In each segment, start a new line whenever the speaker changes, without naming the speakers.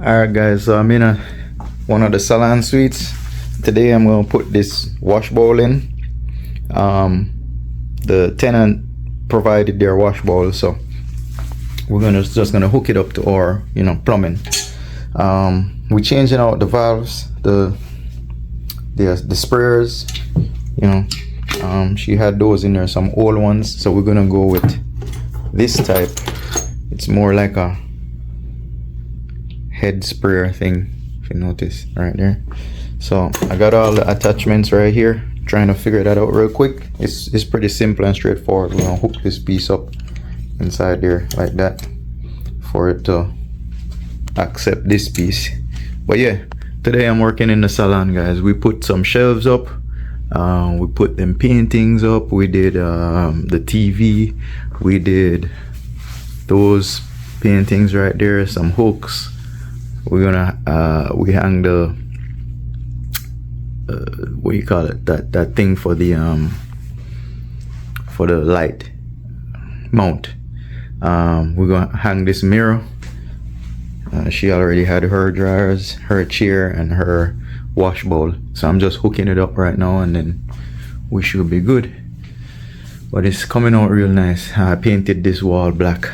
Alright guys, so I'm in one of the Salon suites. Today I'm going to put this washbowl in. The tenant provided their washbowl, so we're just gonna hook it up to our plumbing. We're changing out the valves, the sprayers. She had those in there, some old ones, so we're gonna go with this type. It's more like a head sprayer thing, if you notice right there. So I got all the attachments right here, trying to figure that out real quick. It's pretty simple and straightforward. We're gonna hook this piece up inside there like that for it to accept this piece. But yeah, today I'm working in the salon, guys. We put some shelves up, we put them paintings up, we did the TV, we did those paintings right there, some hooks. We're gonna we hang the what do you call it, that thing for the light mount. We're gonna hang this mirror. She already had her dryers, her chair, and her wash bowl, so I'm just hooking it up right now and then we should be good. But it's coming out real nice. I painted this wall black.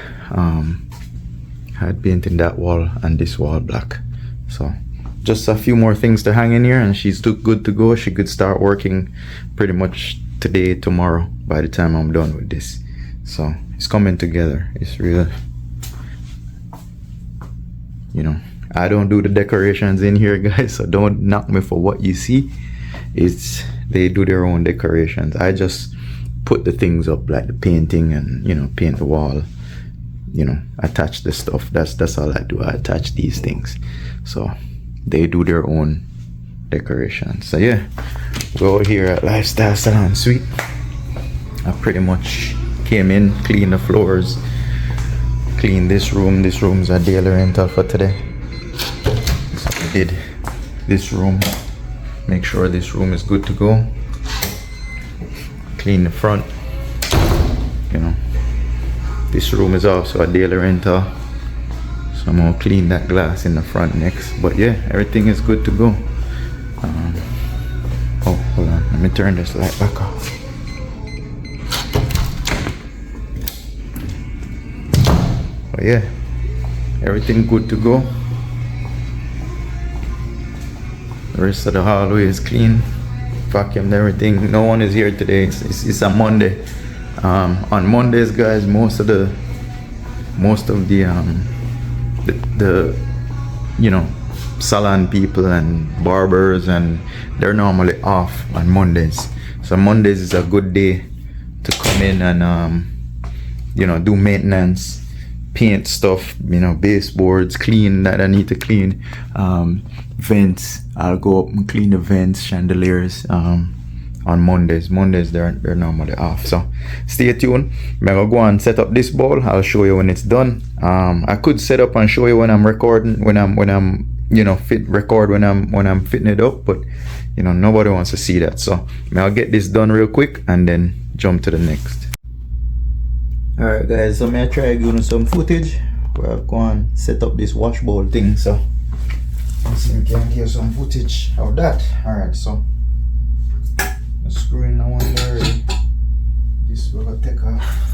I had painted that wall and this wall black, so just a few more things to hang in here and she's good to go. She could start working pretty much today, tomorrow, by the time I'm done with this. So it's coming together. It's real, I don't do the decorations in here, guys, so don't knock me for what you see. They do their own decorations. I just put the things up, like the painting, and paint the wall, attach the stuff. That's all I do. I attach these things, so they do their own decorations. So yeah, we're over here at Lifestyle Salon Suite. I pretty much came in, cleaned the floors, cleaned this room. This room's a daily rental for today, so I did this room, make sure this room is good to go. Clean the front. This room is also a daily rental, so I'm gonna clean that glass in the front next. But yeah, everything is good to go. Oh, hold on, let me turn this light back off. But yeah, everything good to go. The rest of the hallway is clean, vacuumed everything. No one is here today. It's a Monday. On Mondays, guys, most of the salon people and barbers, and they're normally off on Mondays. So Mondays is a good day to come in and do maintenance, paint stuff, baseboards, clean that I need to clean, vents. I'll go up and clean the vents, chandeliers, on Mondays. They're normally off, so stay tuned. I'm gonna go and set up this bowl. I'll show you when it's done. I could set up and show you when I'm recording, when I'm record when I'm fitting it up, but nobody wants to see that, so I'll get this done real quick and then jump to the next. Alright guys, so I try giving some footage where I've gone set up this washbowl thing, so let's see if I can give some footage of that. Alright, so the screw in the one there, this will take off.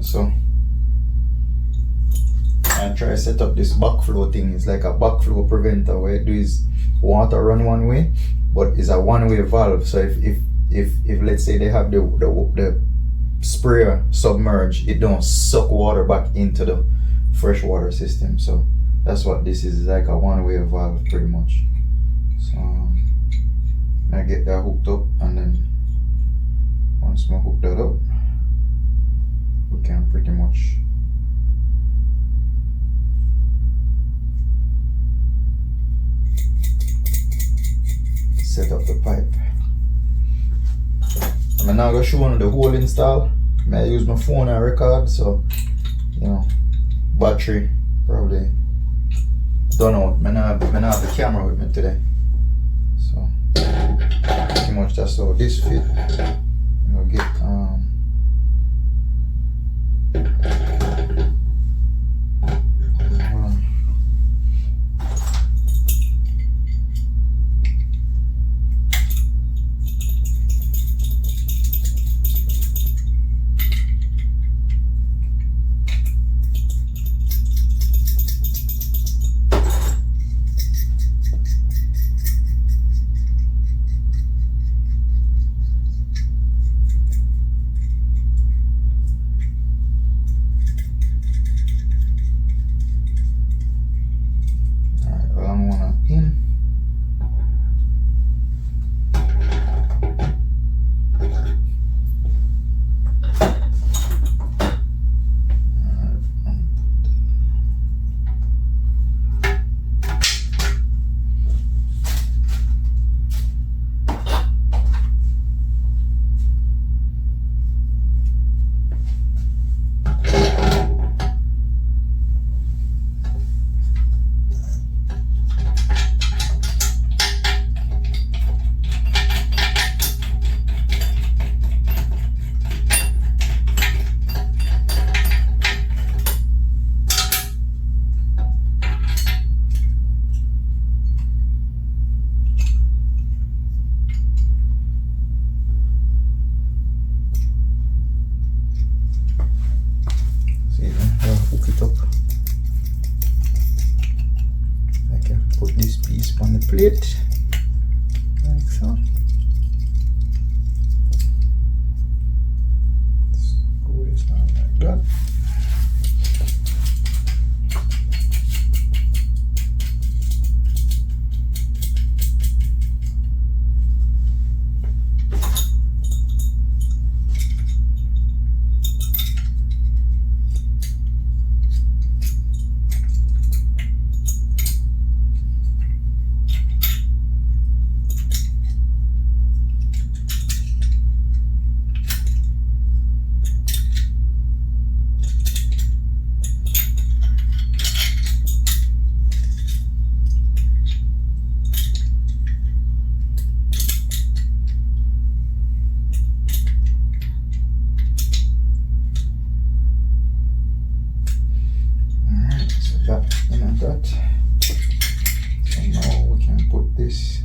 So I try to set up this backflow thing. It's like a backflow preventer where it is water run one way, but it's a one-way valve. So if let's say they have the sprayer submerged, it don't suck water back into the freshwater system. So that's what this is. It's like a one-way valve pretty much. So I get that hooked up, and then once I hook that up, we can pretty much set up the pipe. I'm now going to show you the whole install. I use my phone and record, so battery probably done out. I don't have the camera with me today. So pretty much that's how this fit. I'll get hook it up. I can put this piece on the plate like so. Screw this down like that. That. So now we can put this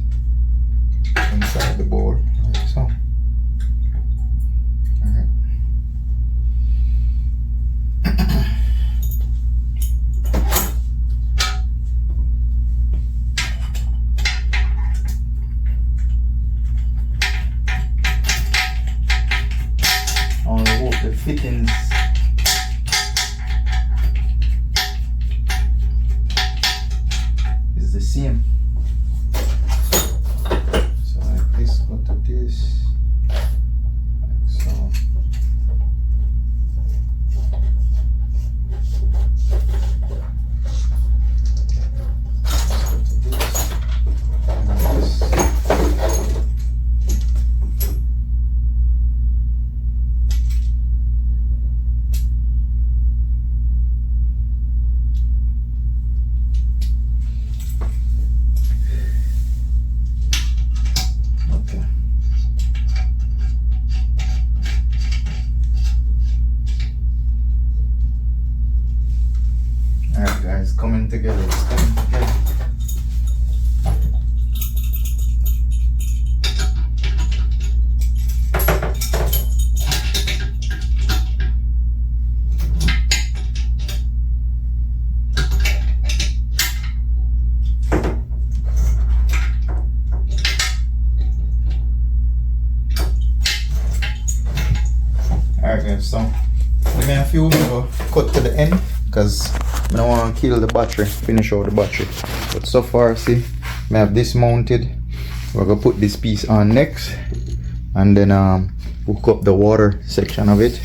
inside the bowl like so. Alright. I only hope the fittings the same. So like this, go to this, like so. Go to this, and this. Alright guys, coming together, it's coming together. Alright guys, so let me have you cut to the end because I don't want to kill the battery, finish out the battery. But so far, see, I have this mounted. We're gonna put this piece on next, and then hook up the water section of it.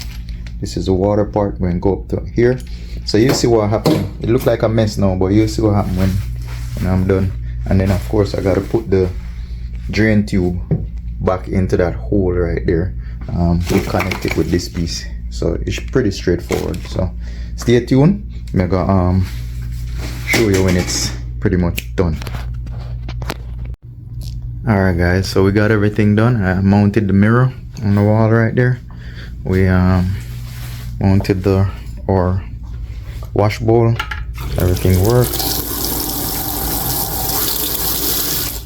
This is the water part. We're gonna go up to here. So you see what happened. It look like a mess now, but you see what happened when I'm done. And then of course I gotta put the drain tube back into that hole right there. We connect it with this piece. So it's pretty straightforward. So stay tuned. I'm gonna show you when it's pretty much done. Alright guys, so we got everything done. I mounted the mirror on the wall right there. We mounted our wash bowl. Everything works.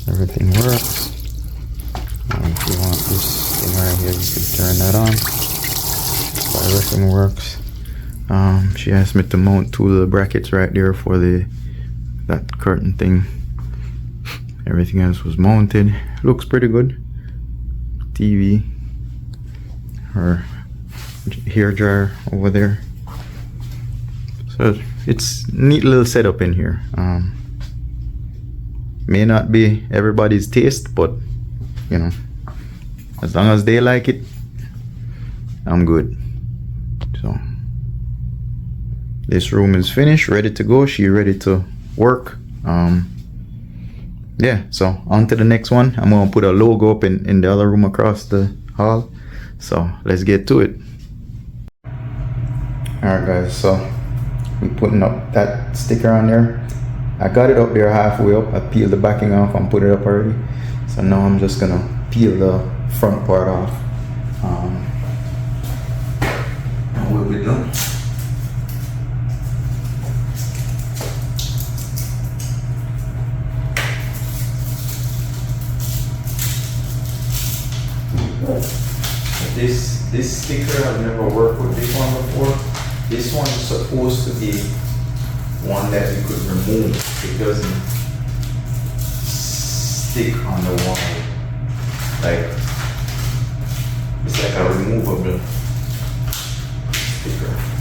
Everything works. If you want this thing right here, you can turn that on. So everything works. She asked me to mount two little brackets right there for that curtain thing. Everything else was mounted. Looks pretty good. TV. Her hair dryer over there. So it's neat little setup in here. May not be everybody's taste, but you know, as long as they like it, I'm good. So this room is finished, ready to go. She ready to work. Yeah, so on to the next one. I'm gonna put a logo up in the other room across the hall. So let's get to it. Alright guys, so we're putting up that sticker on there. I got it up there halfway up. I peeled the backing off and put it up already. So now I'm just gonna peel the front part off. And we'll be done. This sticker, I've never worked with this one before. This one is supposed to be one that you could remove. It doesn't stick on the wall. Like, it's like a removable sticker.